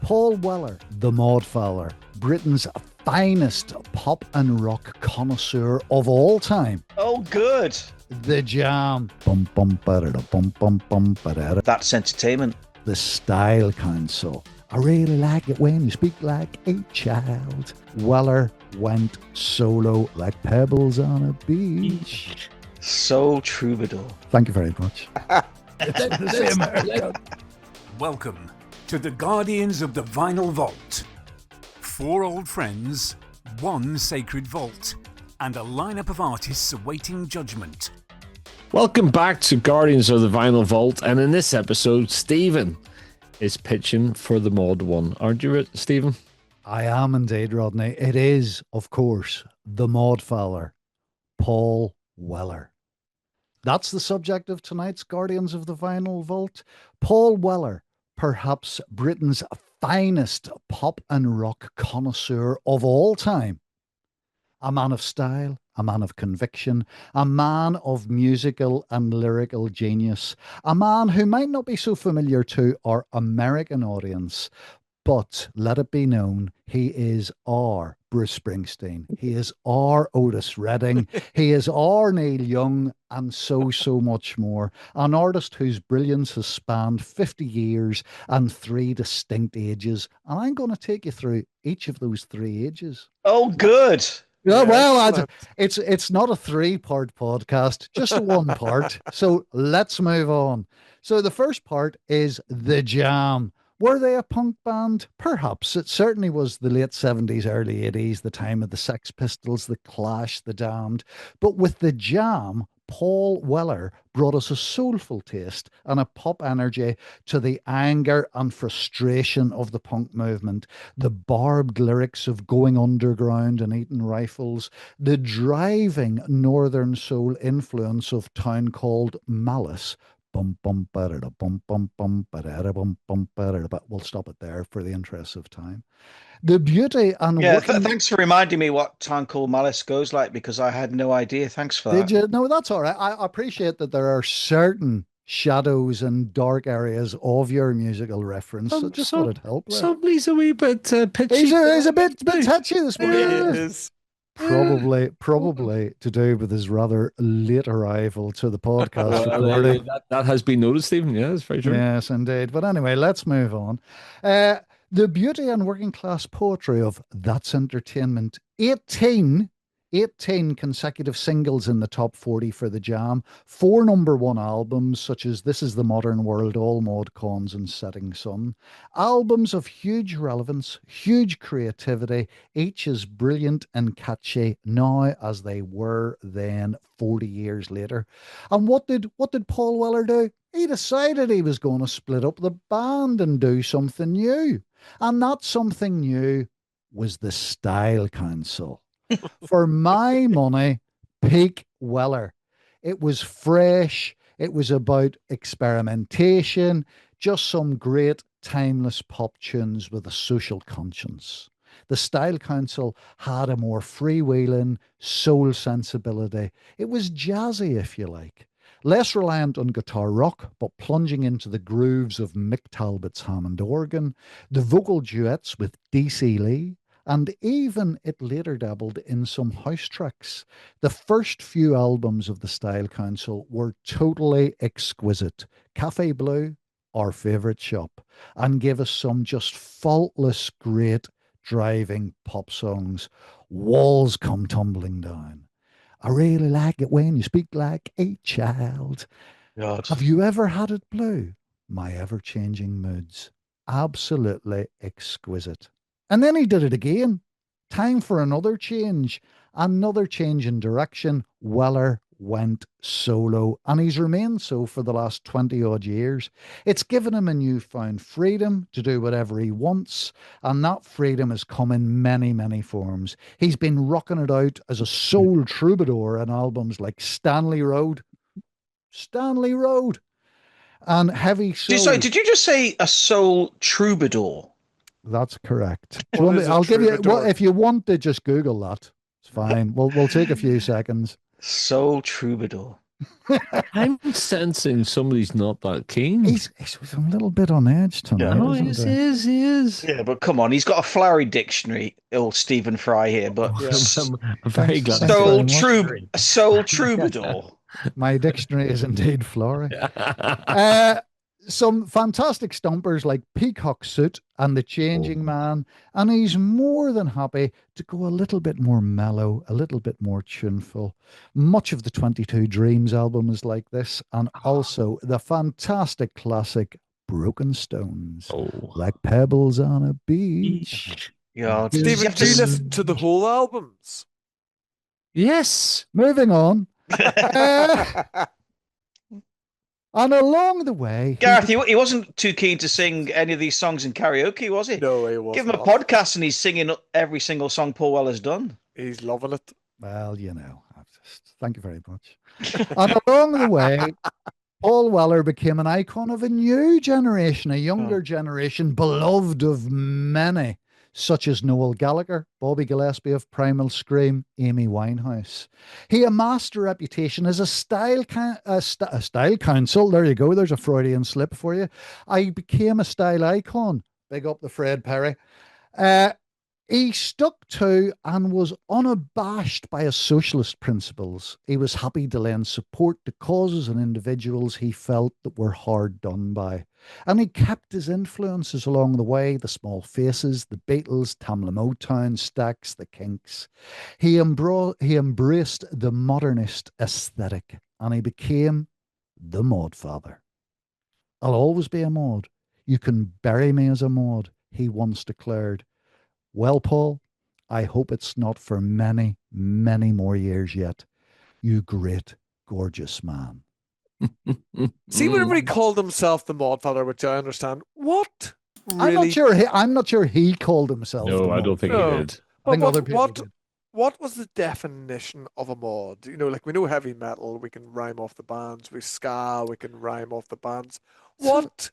Paul Weller, the Modfather, Britain's finest pop and rock connoisseur of all time. Oh, good. The Jam. Bum, bum, ba-da-da, bum, bum, bum, ba-da-da. That's entertainment. The Style Council. I really like it when you speak like a child. Weller went solo like pebbles on a beach. Soul Troubadour. Thank you very much. Welcome to the Guardians of the Vinyl Vault. 4 old friends, 1 sacred vault, and a lineup of artists awaiting judgment. Welcome back to Guardians of the Vinyl Vault, and in this episode, Stephen is pitching for the Mod one. Aren't you, Stephen? I am indeed, Rodney. It is, of course, the Modfather, Paul Weller. That's the subject of tonight's Guardians of the Vinyl Vault. Paul Weller, perhaps Britain's finest pop and rock connoisseur of all time. A man of style, a man of conviction, a man of musical and lyrical genius, a man who might not be so familiar to our American audience, but let it be known, he is our Bruce Springsteen. He is our Otis Redding. He is our Neil Young, and so much more. An artist whose brilliance has spanned 50 years and 3 distinct ages. And I'm going to take you through each of those 3 ages. Oh, good. Yeah, well, it's not a 3-part podcast, just a 1 part. So let's move on. So the first part is The Jam. Were they a punk band? Perhaps. It certainly was the late 70s, early 80s, the time of the Sex Pistols, the Clash, the Damned. But with The Jam, Paul Weller brought us a soulful taste and a pop energy to the anger and frustration of the punk movement, the barbed lyrics of going underground and eating rifles, the driving northern soul influence of Town Called Malice. Bum bum ba-da-da, bum bum bum ba-da-da, bum bum ba-da-da, but we'll stop it there for the interest of time. The beauty and thanks for reminding me what Town Called Malice goes like, because I had no idea. Thanks for that. Did you? No, that's all right. I appreciate that there are certain shadows and dark areas of your musical reference. So just thought it'd help. Somebody's a wee bit pitchy. He's a bit touchy this morning. It is. Probably to do with his rather late arrival to the podcast recording. That has been noticed, Stephen. Yeah, that's very true. Yes, indeed. But anyway, let's move on. The beauty and working class poetry of That's Entertainment. 18 consecutive singles in the top 40 for The Jam, 4 #1 albums such as This Is the Modern World, All Mod Cons and Setting Sun. Albums of huge relevance, huge creativity, each as brilliant and catchy now as they were then 40 years later. And what did Paul Weller do? He decided he was going to split up the band and do something new. And that something new was the Style Council. For my money, peak Weller. It was fresh. It was about experimentation, just some great timeless pop tunes with a social conscience. The Style Council had a more freewheeling soul sensibility. It was jazzy, if you like. Less reliant on guitar rock, but plunging into the grooves of Mick Talbot's Hammond organ, the vocal duets with D.C. Lee, and even it later dabbled in some house tracks. The first few albums of the Style Council were totally exquisite. Cafe Blue, our favourite shop, and gave us some just faultless, great driving pop songs. Walls Come Tumbling Down. I really like it when you speak like a child. God. Have you ever had it blue? My ever-changing moods. Absolutely exquisite. And then he did it again. Time for another change in direction. Weller went solo, and he's remained so for the last 20 odd years. It's given him a newfound freedom to do whatever he wants, and that freedom has come in many forms. He's been rocking it out as a soul troubadour in albums like Stanley Road, and Heavy Soul. Sorry, did you just say a soul troubadour? That's correct. I'll give you. Well, if you want to just Google that, it's fine. We'll take a few seconds. Soul troubadour. I'm sensing somebody's not that keen. He's a little bit on edge tonight, Oh, isn't yes, he? he is. He is. Yeah, but come on, he's got a flowery dictionary, old Stephen Fry here, but Yeah. I'm very Thanks- glad. thanks soul very much. a soul troubadour. My dictionary is indeed florid. Some fantastic stompers like Peacock Suit and The Changing Man, and he's more than happy to go a little bit more mellow, a little bit more tuneful. Much of the 22 Dreams album is like this, and also the fantastic classic Broken Stones, Oh. like pebbles on a beach. Yeah, does he Stephen, have do you to listen to the whole albums? Yes. Moving on. And along the way, Gareth, he wasn't too keen to sing any of these songs in karaoke, was he? No, he wasn't. Give him a podcast and he's singing every single song Paul Weller's done. He's loving it. well, thank you very much. And along the way, Paul Weller became an icon of a new generation, a younger generation, beloved of many, such as Noel Gallagher, Bobby Gillespie of Primal Scream, Amy Winehouse. He amassed a reputation as a style counsel. There you go. There's a Freudian slip for you. I became a style icon. Big up the Fred Perry. He stuck to and was unabashed by his socialist principles. He was happy to lend support to causes and individuals he felt that were hard done by. And he kept his influences along the way, the Small Faces, the Beatles, Tamla Motown, Stax, the Kinks. He embraced the modernist aesthetic and he became the Modfather. I'll always be a mod. You can bury me as a mod, he once declared. Well, Paul, I hope it's not for many, many more years yet. You great, gorgeous man. See, whenever he called himself the Modfather, which I understand, what I'm really? not sure he called himself. No, the I don't mod. think No. he did. I think But other people did. what was the definition of a mod? You know, like we know heavy metal, we can rhyme off the bands. We ska, we can rhyme off the bands. What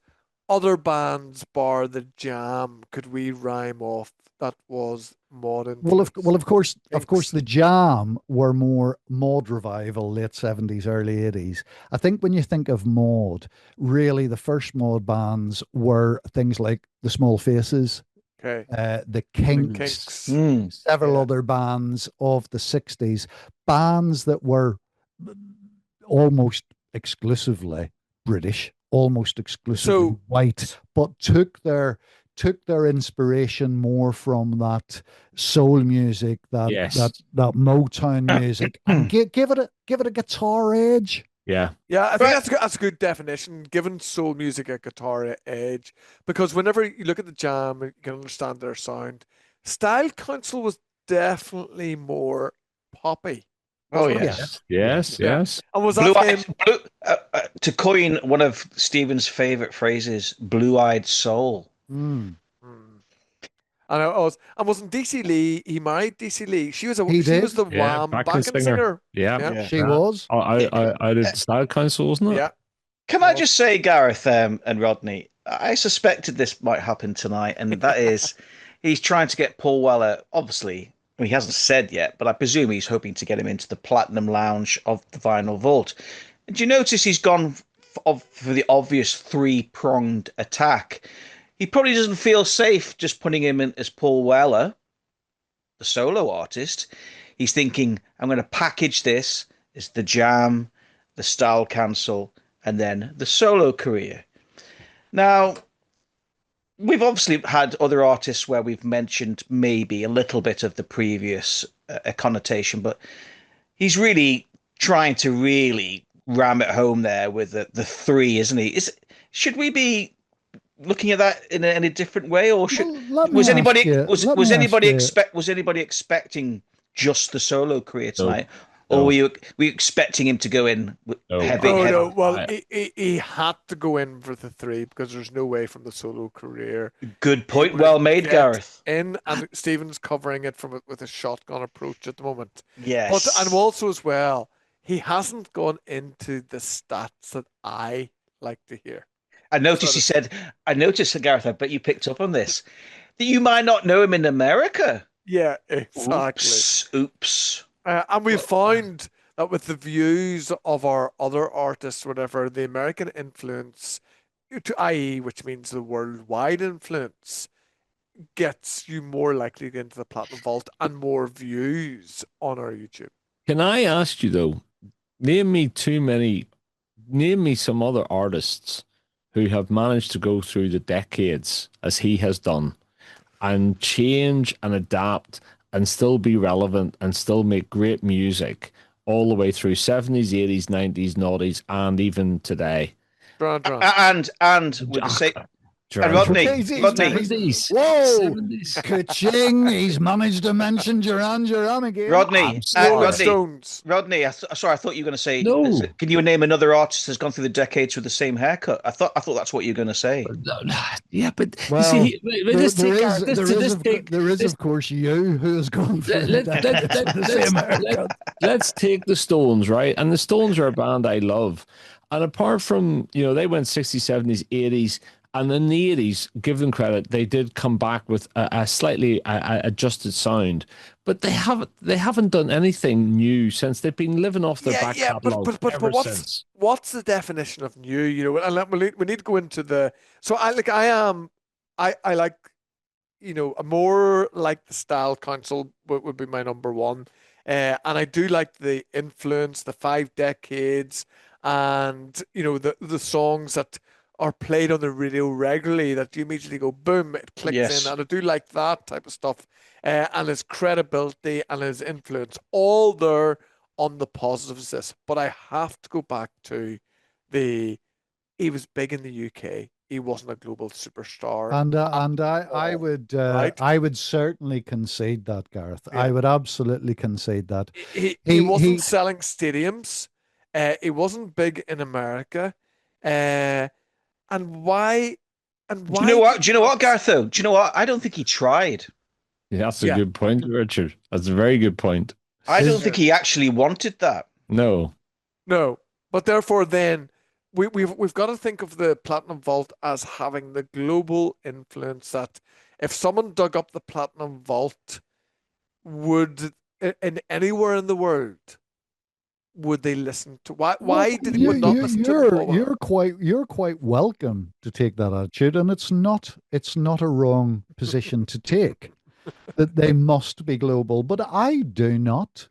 other bands, bar the Jam, could we rhyme off that was mod Well, influence? of course, Kinks. the Jam were more mod revival, late 70s, early 80s. I think when you think of mod, really the first mod bands were things like the Small Faces, Okay. the Kinks, Kinks. several Yeah. other bands of the 60s, bands that were almost exclusively British, almost exclusively So- white, but took their inspiration more from that soul music, that Yes. that Motown music, and give it a guitar edge. Yeah. Yeah, I think Right. that's a good definition, giving soul music a guitar edge. Because whenever you look at the Jam, you can understand their sound. Style Council was definitely more poppy. Oh, wasn't it? yes. Yes. Yeah. Yes. And was Blue that eyed, him? to coin one of Stephen's favorite phrases, blue-eyed soul. Mm. And wasn't DC Lee? He married DC Lee. She was He she was did. the Yeah, Wham backing backing singer. singer. Yeah. Yeah. She was. I did Style Council, wasn't it? Yeah. Can I just say, Gareth and Rodney, I suspected this might happen tonight, and that is he's trying to get Paul Weller, obviously, he hasn't said yet, but I presume he's hoping to get him into the Platinum Lounge of the Vinyl Vault. And do you notice he's gone for the obvious three-pronged attack? He probably doesn't feel safe just putting him in as Paul Weller, the solo artist. He's thinking, I'm going to package this as the Jam, the Style Council, and then the solo career. Now, we've obviously had other artists where we've mentioned maybe a little bit of the previous connotation, but he's really trying to really ram it home there with the three, isn't he? Should we be looking at that in a different way, or was anybody expecting just the solo career tonight? No. Or were you expecting him to go in with heavy? No. Well, I- he had to go in for the three because there's no way from the solo career. Good point. He Well would made, get Gareth. In, and Stephen's covering it with a shotgun approach at the moment. Yes. But and also as well, he hasn't gone into the stats that I like to hear. I noticed I noticed, Gareth, I bet you picked up on this, that you might not know him in America. Yeah, exactly. Oops. And we found that with the views of our other artists, whatever, the American influence, to i.e., which means the worldwide influence, gets you more likely to get into the Platinum Vault and more views on our YouTube. Can I ask you though? Name me too many. Name me some other artists who have managed to go through the decades as he has done and change and adapt and still be relevant and still make great music all the way through 70s, 80s, 90s, noughties, and even today. Duran Duran. And with the same, and Rodney, He's- 70s. Whoa! 70s. Ka-ching! He's managed to mention Duran Duran again. Rodney, Absolutely. Rolling Rodney, Stones. Rodney. Sorry, I thought you were going to say. No. Can you name another artist that's gone through the decades with the same haircut? I thought that's what you were going to say. Yeah, but you Well, see, there is, of course, you who has gone through the same haircut. let's take the Stones, right? And the Stones are a band I love. And apart from, they went 60s, 70s, 80s, and in the 80s, give them credit, they did come back with a slightly adjusted sound. But they haven't done anything new since. They've been living off their back catalogue ever since. What's the definition of new? And we need to go into the. So I like a more like the Style Council would be my number one, and I do like the influence, the 5 decades, and the songs that are played on the radio regularly that you immediately go boom, it clicks in, and I do like that type of stuff, and his credibility and his influence all there on the positives of this. But I have to go back to he was big in the UK. He wasn't a global superstar. And I would certainly concede that, Gareth. Yeah. I would absolutely concede that. He wasn't selling stadiums. He wasn't big in America. And why? And why? Do you know what, Gareth? Though, do you know what? I don't think he tried. Yeah, that's a good point, Richard. That's a very good point. I don't think he actually wanted that. No. But therefore, then we've got to think of the Platinum Vault as having the global influence that if someone dug up the Platinum Vault, would in anywhere in the world, would they listen to why did he not listen to you're quite welcome to take that attitude, and it's not a wrong position to take that they must be global, but I do not.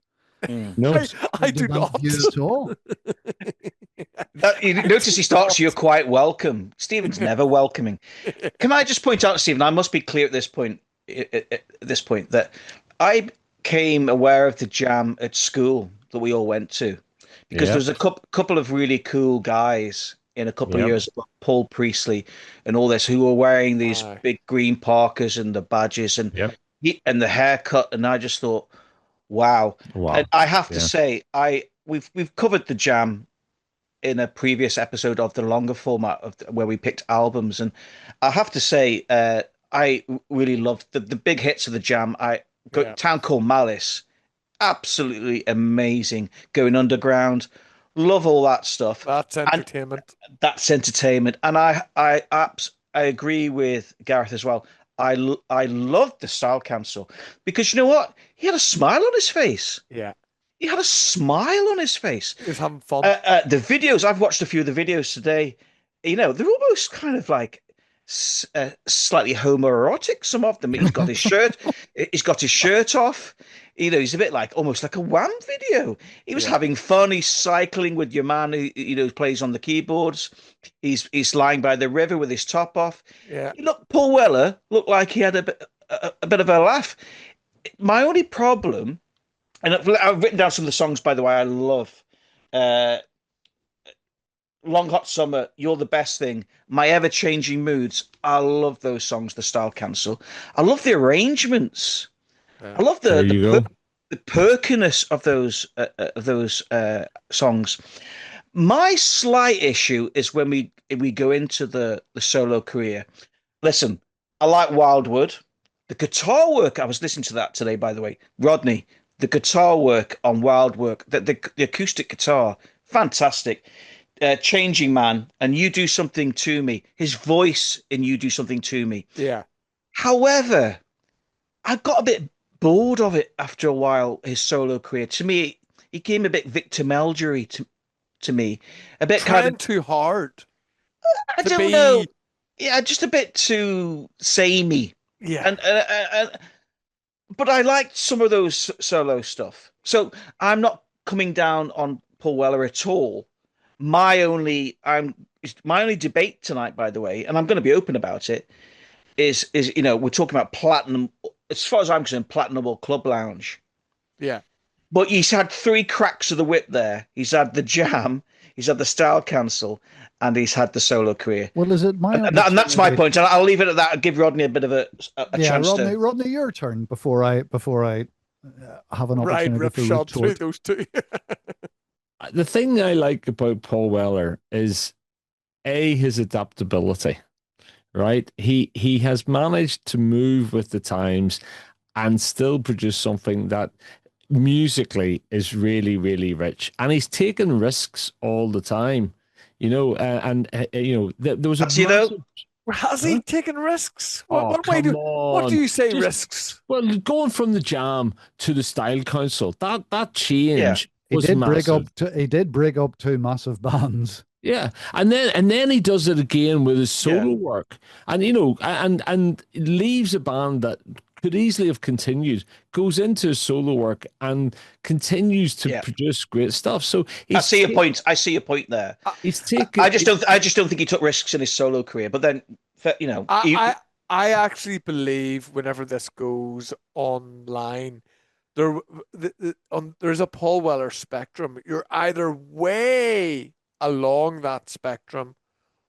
No, I do not at all. You notice he starts, you're quite welcome. Stephen's never welcoming. Can I just point out, Stephen, I must be clear at this point that I became aware of the jam at school that we all went to because there was a couple of really cool guys in a couple of years, Paul Priestley and all this, who were wearing these big green parkas and the badges and the haircut, and I just thought, wow. And I have to say, we've covered the jam in a previous episode of the longer format where we picked albums, and I have to say, I really loved the big hits of the jam. Town Called Malice, absolutely amazing. Going Underground, love all that stuff. That's entertainment. And I agree with Gareth as well. I loved the Style Council because you know what? He had a smile on his face. Yeah. He had a smile on his face. He was having fun. The videos, I've watched a few of the videos today. They're almost kind of like slightly homoerotic, some of them. He's got his shirt off. He's a bit like almost like a Wham video. He was having fun. He's cycling with your man who plays on the keyboards. He's lying by the river with his top off. Yeah. Paul Weller looked like he had a bit of a laugh. My only problem, and I've written down some of the songs, by the way, I love. Long Hot Summer, You're the Best Thing, My Ever Changing Moods. I love those songs, the Style Council. I love the arrangements. Yeah. I love the perkiness of those songs. My slight issue is when we go into the solo career. Listen, I like Wildwood. The guitar work, I was listening to that today, by the way. Rodney, the guitar work on Wildwood, the acoustic guitar, fantastic. Changing Man and You Do Something to Me. His voice in You Do Something to Me. Yeah. However, I got a bit bored of it after a while, his solo career. To me, he came a bit Victor Meldrew to me, a bit kind Trying of, too hard I to don't know, be. yeah, just a bit too samey, Yeah. and but I liked some of those solo stuff. So I'm not coming down on Paul Weller at all. My only debate tonight, by the way, and I'm going to be open about it, is we're talking about platinum. As far as I'm concerned, platinum or club lounge. Yeah. But he's had three cracks of the whip there. He's had the jam, he's had the style cancel, and he's had the solo career. Well, is it my And that's my opportunity? point. And I'll leave it at that. I'll give Rodney a bit of a Yeah, chance to. Rodney, your turn before I have an Ride opportunity for ripshod through retort. those two. The thing I like about Paul Weller is his adaptability, right? He has managed to move with the times and still produce something that musically is really, really rich. And he's taken risks all the time, there was a Has he though? massive. Has he taken risks? What, Oh, what way come what do on. you say Just, risks? well, going from the Jam to the Style Council, that Yeah. change He was did massive. break up two massive bands. Yeah, and then he does it again with his Yeah. solo work, and and leaves a band that could easily have continued, goes into his solo work and continues to Yeah. produce great stuff. So I see your point. I see your point there. He's taken. I just don't think he took risks in his solo career. But then, I actually believe whenever this goes online, there's a Paul Weller spectrum. You're either way along that spectrum,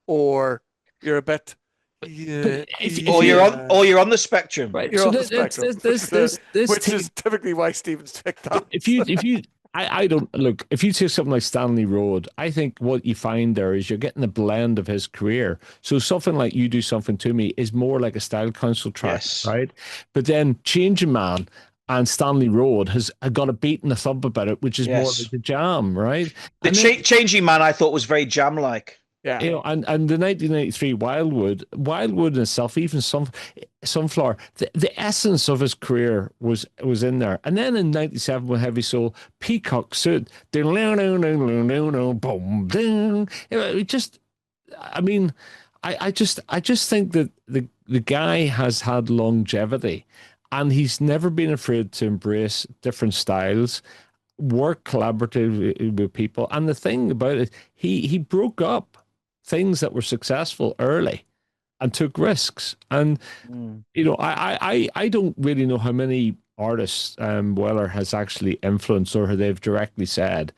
or you're a bit. Yeah, you're on the spectrum. Right. You're So on the spectrum, which is typically why Stephen's picked that. if you I don't look, if you take something like Stanley Road, I think what you find there is you're getting a blend of his career. So something like You Do Something to Me is more like a Style Council track, Yes. right? But then Changing Man and Stanley Road has got a beat and a thump about it, which is more Yes. like the Jam, right? The And then, Changing Man I thought was very jam-like. Yeah. and the 1983 Wildwood in itself, even Sunflower, the essence of his career was in there. And then in 97 with Heavy Soul, Peacock Suit, it just, I mean, I just think that the guy has had longevity, and he's never been afraid to embrace different styles, work collaboratively with people. And the thing about it, he broke up things that were successful early and took risks. And I don't really know how many artists Weller has actually influenced or they've directly said.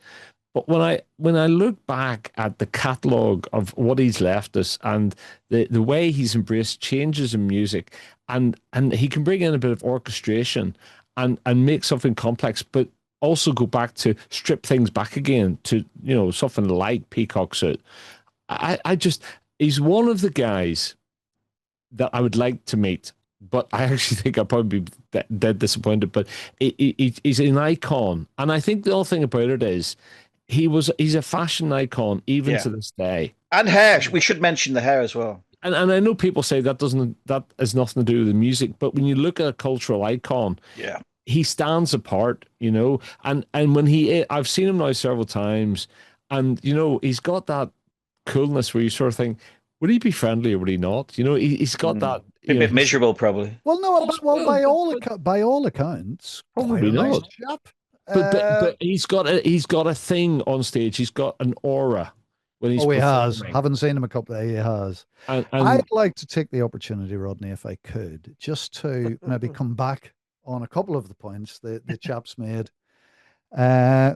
But when I look back at the catalogue of what he's left us and the way he's embraced changes in music, and he can bring in a bit of orchestration and make something complex, but also go back to strip things back again to something like Peacock Suit. He's one of the guys that I would like to meet, but I actually think I'll probably be dead disappointed. But he's an icon, and I think the whole thing about it is he's a fashion icon even to this day. And hair. We should mention the hair as well. And I know people say that has nothing to do with the music, but when you look at a cultural icon, yeah, he stands apart, and when I've seen him now several times, and he's got that coolness where you sort of think, would he be friendly or would he not? He's got that. A bit miserable, probably. Well, no, by all accounts, probably quite a nice not. chap. But he's got a thing on stage. He's got an aura when he's. Oh, he has. performing. Haven't seen him a couple. He has. And I'd like to take the opportunity, Rodney, if I could, just to maybe come back on a couple of the points the chaps made. I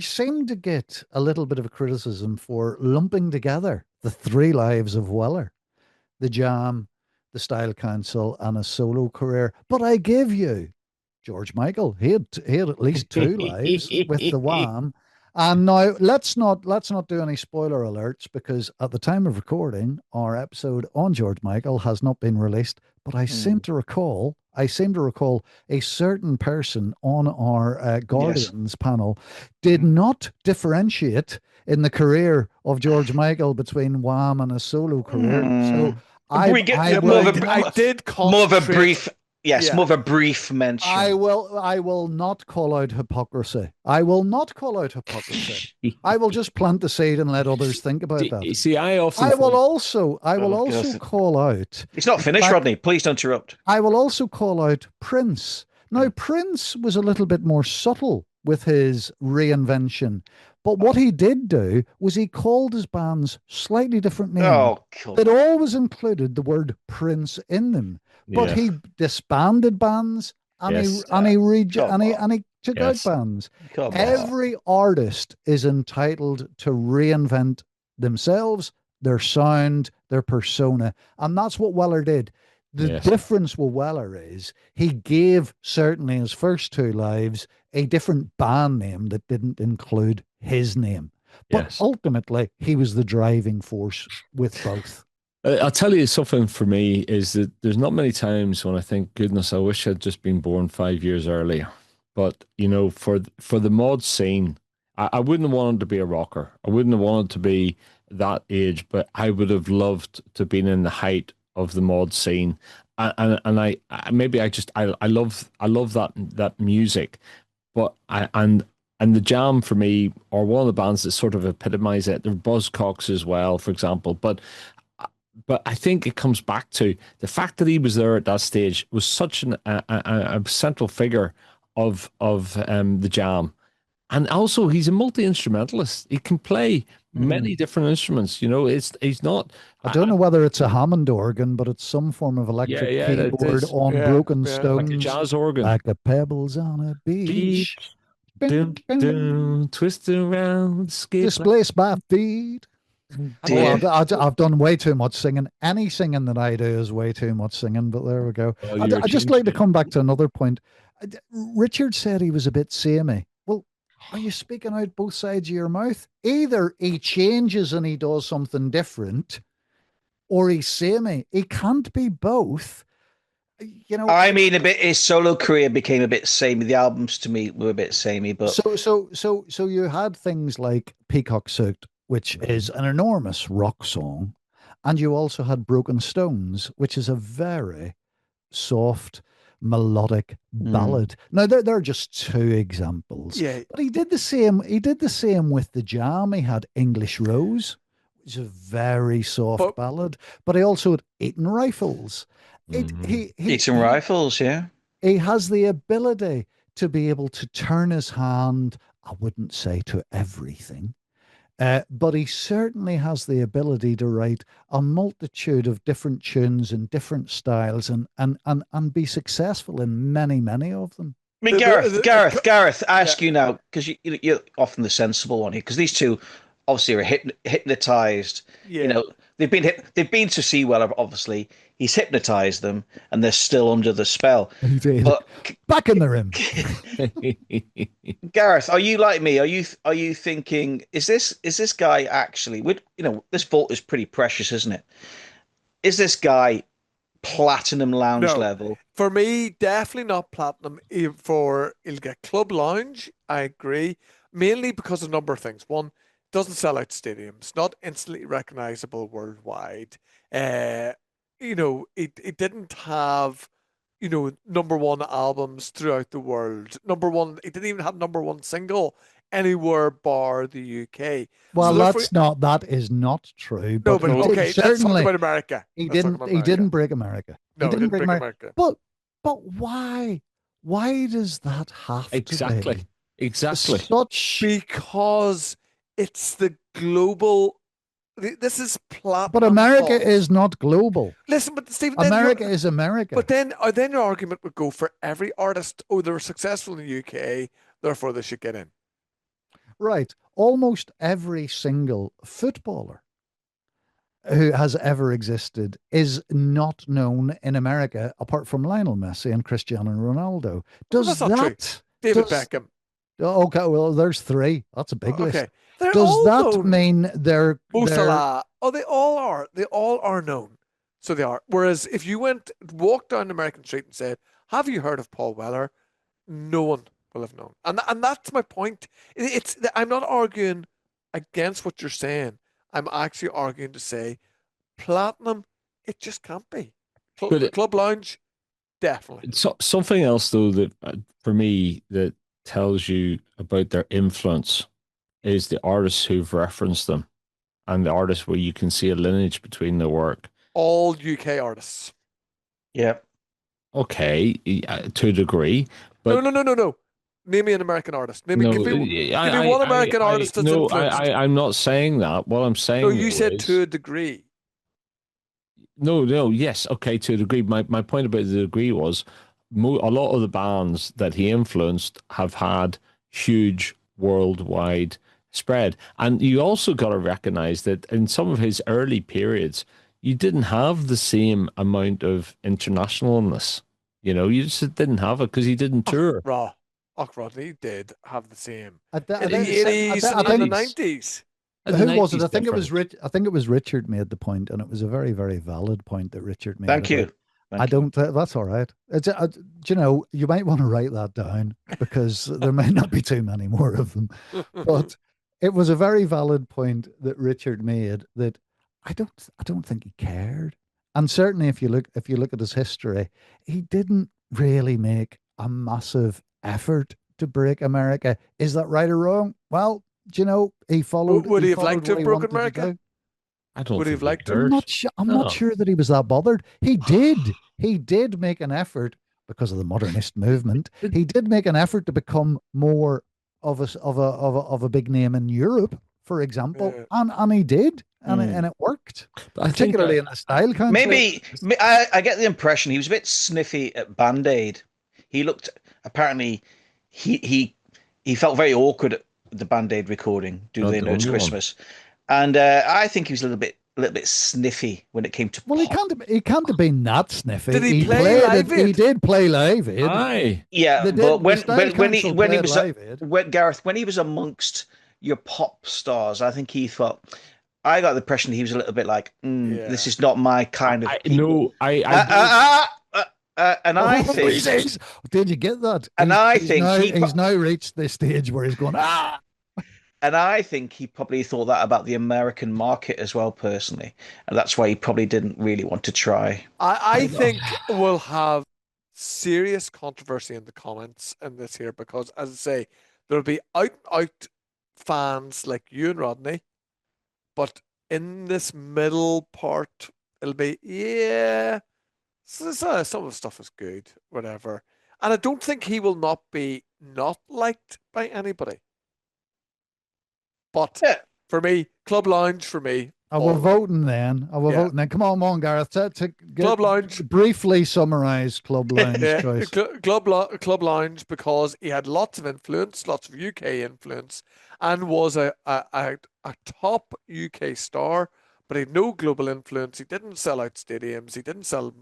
seem to get a little bit of a criticism for lumping together the three lives of Weller, the Jam, the Style Council, and a solo career. But I give you George Michael. He had at least two lives with the Wham. And now let's not do any spoiler alerts, because at the time of recording, our episode on George Michael has not been released. But I seem to recall a certain person on our Guardians panel did not differentiate in the career of George Michael between Wham and a solo career. So I We get I more of did more of a concentrate. brief Yes, Yeah. more of a brief mention. I will not call out hypocrisy. I will not call out hypocrisy. I will just plant the seed and let others think about that. See, I often I will think, also I will Oh, also God. call out It's not the finished, fact Rodney. Please don't interrupt. I will also call out Prince. Now, Prince was a little bit more subtle with his reinvention, but what he did do was he called his bands slightly different names Oh, come that on. always included the word Prince in them. But yeah, he disbanded bands and yes, Come and he took out yes, bands. Come on. Every artist is entitled to reinvent themselves, their sound, their persona, and that's what Weller did. The yes, difference with Weller is he gave certainly his first two lives a different band name that didn't include his name. But yes. ultimately, he was the driving force with both. I'll tell you something for me is that there's not many times when I think, goodness, I wish I'd just been born 5 years earlier. But for the mod scene, I wouldn't have wanted to be a rocker. I wouldn't have wanted to be that age, but I would have loved to have been in the height of the mod scene. And maybe I love that music, but and the Jam for me are one of the bands that sort of epitomize it. They're Buzzcocks as well, for example, but I think it comes back to the fact that he was there at that stage was such a central figure of the Jam, and also he's a multi instrumentalist. He can play many different instruments. He's not. I don't know whether it's a Hammond organ, but it's some form of Yeah, electric yeah, that keyboard is on Yeah, broken yeah. like a stones, jazz organ. like the pebbles on a beach. Beach, Bing, dun, bing. dun, twist around, skate. Displaced by feet. Oh, Dear. I've done way too much singing. Any singing that I do is way too much singing, but there we go. Oh, you're I just like to changing come back to another point. Richard said he was a bit samey. Well, are you speaking out both sides of your mouth? Either he changes and he does something different, or he's samey. He can't be both. You know, I mean, his solo career became a bit samey. The albums to me were a bit samey, but so you had things like Peacock Suit, which is an enormous rock song, and you also had Broken Stones, which is a very soft, melodic ballad. Now they're just two examples. Yeah. But he did the same. He did the same with the Jam. He had English Rose, which is a very soft But ballad. But he also had Eaton Rifles. It Eaton Rifles, yeah. he has the ability to be able to turn his hand, I wouldn't say to everything, but he certainly has the ability to write a multitude of different tunes and different styles and be successful in many, many of them. I mean, the, Gareth, I yeah, ask you now, because you're often the sensible one here, because these two obviously are hypnotized. You yeah. know, they've been to see Weller, obviously. He's hypnotized them, and they're still under the spell. He did. But Back in the rim. Gareth, are you like me? Are you thinking, is this guy actually? This vault is pretty precious, isn't it? Is this guy platinum lounge No, level? for me, definitely not platinum. For he'll get club lounge, I agree. Mainly because of a number of things. One, doesn't sell out stadiums, not instantly recognizable worldwide. Uh, it didn't have, number one albums throughout the world. Number one, it didn't even have number one single anywhere bar the UK. So Well, therefore, that is not true, no, but but he did okay, let's talk certainly about America. Let's talk about he America. didn't break America. He No, it didn't didn't break break America. America. But why? Why does that have to exactly, be exactly. such? Because it's the global. This is But platinum America vault. is not global. Listen, but Stephen, America is America. But then your argument would go for every artist. Oh, they were successful in the UK, therefore they should get in. Right. Almost every single footballer who has ever existed is not known in America apart from Lionel Messi and Cristiano Ronaldo. Well, Does that's not true. that David does Beckham. okay, well there's three. That's a big list. Okay, they're Does all that known. mean they're Mo Salah. Oh, they all are. They all are known. So they are. Whereas if you walked down American Street and said, "Have you heard of Paul Weller?" No one will have known. And that's my point. I'm not arguing against what you're saying. I'm actually arguing to say platinum. It just can't be. But Club Lounge. Definitely. Something else though that for me that tells you about their influence is the artists who've referenced them and the artists where you can see a lineage between their work. All UK artists. Yeah. Okay, to a degree, No, but no, no, no, no. Name me an American artist. Give no, me one American artist that's no, influenced. I'm not saying that. What I'm No, saying you though said is to a degree. no, yes, okay, to a degree. My point about the degree was a lot of the bands that he influenced have had huge worldwide spread, and you also got to recognize that in some of his early periods, you didn't have the same amount of internationalness. You know, you just didn't have it because he didn't tour. Rodney did have the same I, th- I in the think, '80s I and the think '90s. And the who was it? 90s I think it was different. Rich. I think it was Richard made the point, and it was a very, very valid point that Richard made. Thank About, you. I Thank you. don't. That's all right. You know, you might want to write that down because there may not be too many more of them. But it was a very valid point that Richard made that I don't think he cared. And certainly if you look at his history, he didn't really make a massive effort to break America. Is that right or wrong? Well, do you know, he followed Would he have followed liked to what have he broken wanted to America? do. I don't Would he think have he liked to? I'm cares. not sure. I'm not No. sure that he was that bothered. He did. He did make an effort because of the modernist movement. He did make an effort to become more of a big name in Europe, for example, Yeah. and he did, and Mm. it worked, But I think particularly in the style council. Maybe I get the impression he was a bit sniffy at Band-Aid. He looked apparently he felt very awkward at the Band-Aid recording. Do not they the know it's only one. Christmas? And I think he was a little bit sniffy when it came to Well, pop. he can't have been that sniffy. Did he He play played Live it. He Aid? did play Live Aid. Aye. Yeah, They but did. The style council when he played was Live Aid. when Gareth when he was amongst your pop stars, I think he felt. I got the impression he was a little bit like, this Yeah. is not my kind of I people. no, I don't. And I Oh, think, jeez. Did you get that? and I think He's now reached the stage where he's going, ah. and I think he probably thought that about the American market as well, personally, and that's why he probably didn't really want to try. I think we'll have serious controversy in the comments in this here because, as I say, there'll be out fans like you and Rodney, but in this middle part, it'll be some of the stuff is good, whatever. And I don't think he will not be not liked by anybody. But Yeah. for me, Club Lounge for me. We're voting then. We're Yeah. voting then. Come on, Gareth. To Club Lounge. briefly summarize Club Lounge Yeah, choice. Club Lounge because he had lots of influence, lots of UK influence, and was a top UK star, but he had no global influence. He didn't sell out stadiums. He didn't sell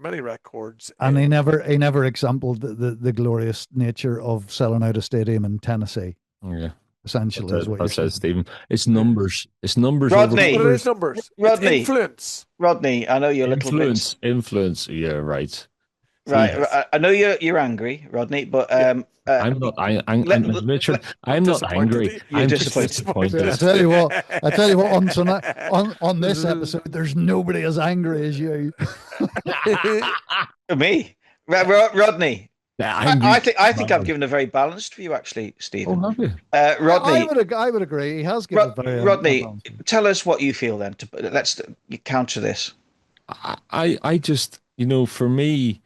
many records. And he never exampled the glorious nature of selling out a stadium in Tennessee. Yeah. Essentially, is what you're That's saying. it, Stephen. It's numbers. It's numbers. Rodney. But it is numbers. Rodney. It's influence. Rodney, I know you're a little bit Influence. Yeah, right. right. Yes. I know you're angry, Rodney, but I'm not. Richard. I'm not disappointed. angry. You're I'm disappointed. just disappointed. I tell you what. On tonight, on this episode, there's nobody as angry as you. Me, Rodney. I think I've Man. given a very balanced view, actually, Oh, Stephen. have you? Rodney, I would agree. He has given a very Rodney, unbalanced. tell us what you feel then. Let's counter this. I just, for me,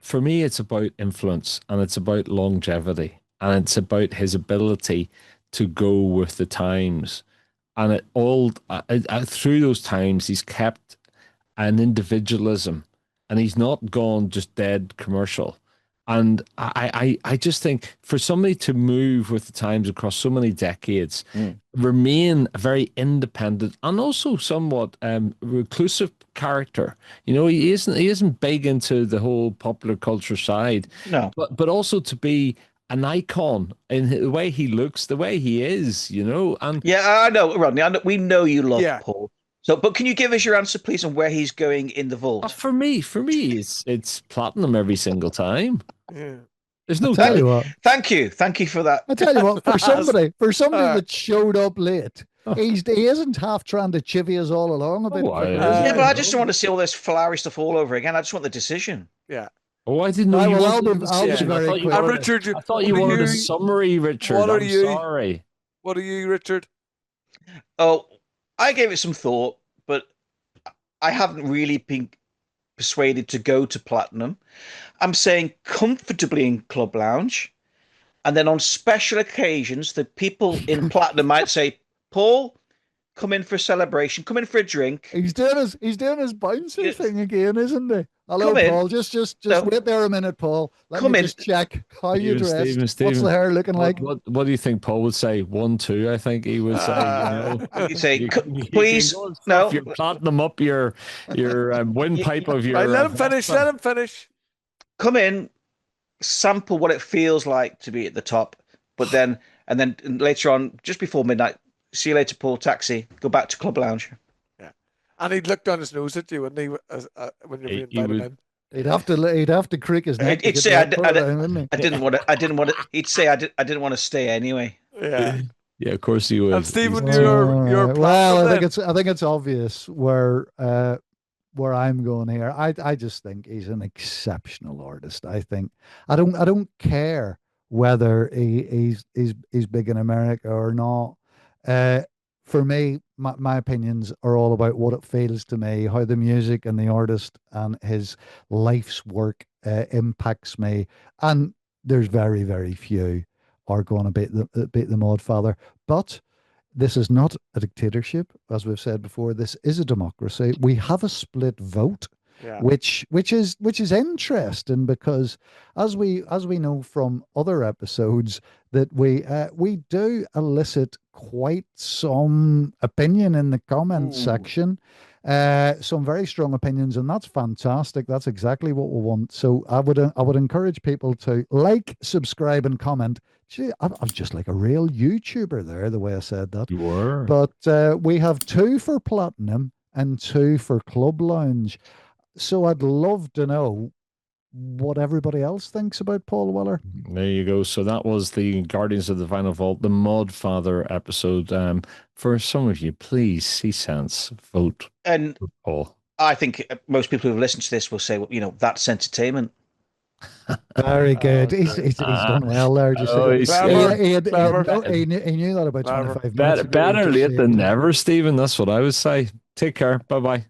it's about influence and it's about longevity and it's about his ability to go with the times. And through those times, he's kept an individualism and he's not gone just dead commercial. And I just think for somebody to move with the times across so many decades, remain a very independent and also somewhat reclusive character. He isn't big into the whole popular culture side. No. But also to be an icon in the way he looks, the way he is, and Yeah, I know, Rodney. We know you love Yeah. Paul. So, but can you give us your answer, please, on where he's going in the vault? for me, it's platinum every single time. Yeah. There's no Tell you doubt. what. Thank you for that. I tell you what. For somebody that showed up late, Oh. he isn't half trying to chivvy us all along a bit. Oh, Yeah, but I just don't want to see all this flowery stuff all over again. I just want the decision. Yeah. Oh, I didn't know Right, you well, wanted I'll a be decision. I very thought you quick. wanted. Richard, I thought what you are wanted a you? summary, Richard. What are I'm you? sorry. What are you, Richard? Oh, I gave it some thought, but I haven't really been persuaded to go to platinum. I'm saying comfortably in Club Lounge. And then on special occasions, the people in platinum might say, Paul, come in for a celebration, come in for a drink. He's doing his bouncer thing again, isn't he? Hello, Come in. Paul. Just No, wait there a minute, Paul. Let me come in. just check how you Stephen, dressed. Stephen, What's Stephen. the hair looking What, like? what do you think Paul would say? 1, 2, I think he would say, you know. You say, You can please, go and stuff no, your platinum up your windpipe of Right, your let him finish. Vespa. Let him finish. come in, sample what it feels like to be at the top, but then, and then later on, just before midnight, see you later, Paul, taxi, go back to Club Lounge. Yeah, and he'd look down his nose at you, wouldn't he? When you He invite him would. in. He'd have to creak his neck to He'd get say, the right put down, wouldn't he? I didn't want to, he'd say, I didn't want to stay anyway. Yeah. Yeah, of course he And would. Stephen, He's- you're Well, platinum I think then. it's obvious where I'm going here. I just think he's an exceptional artist. I don't care whether he's big in America or not. Uh, for me, my opinions are all about what it feels to me, how the music and the artist and his life's work impacts me. And there's very, very few are going to beat the Modfather. But this is not a dictatorship, as we've said before. This is a democracy. We have a split vote, Yeah. which is interesting because, as we know from other episodes, that we do elicit quite some opinion in the comment Ooh. section. Some very strong opinions, and that's fantastic. That's exactly what we want. So I would encourage people to like, subscribe, and comment. Gee, I'm just like a real YouTuber there, the way I said that. You were. But we have 2 for Platinum and 2 for Club Lounge. So I'd love to know what everybody else thinks about Paul Weller. There you go. So that was the Guardians of the Vinyl Vault, the Modfather episode. For some of you, please see sense, vote And for Paul. I think most people who have listened to this will say, well, that's entertainment. Very good. He's done well there. Just Oh, he's Clever. he knew that about Clever. 25 minutes ago. better Just late saying. than never, Stephen. That's what I would say. Take care. Bye bye.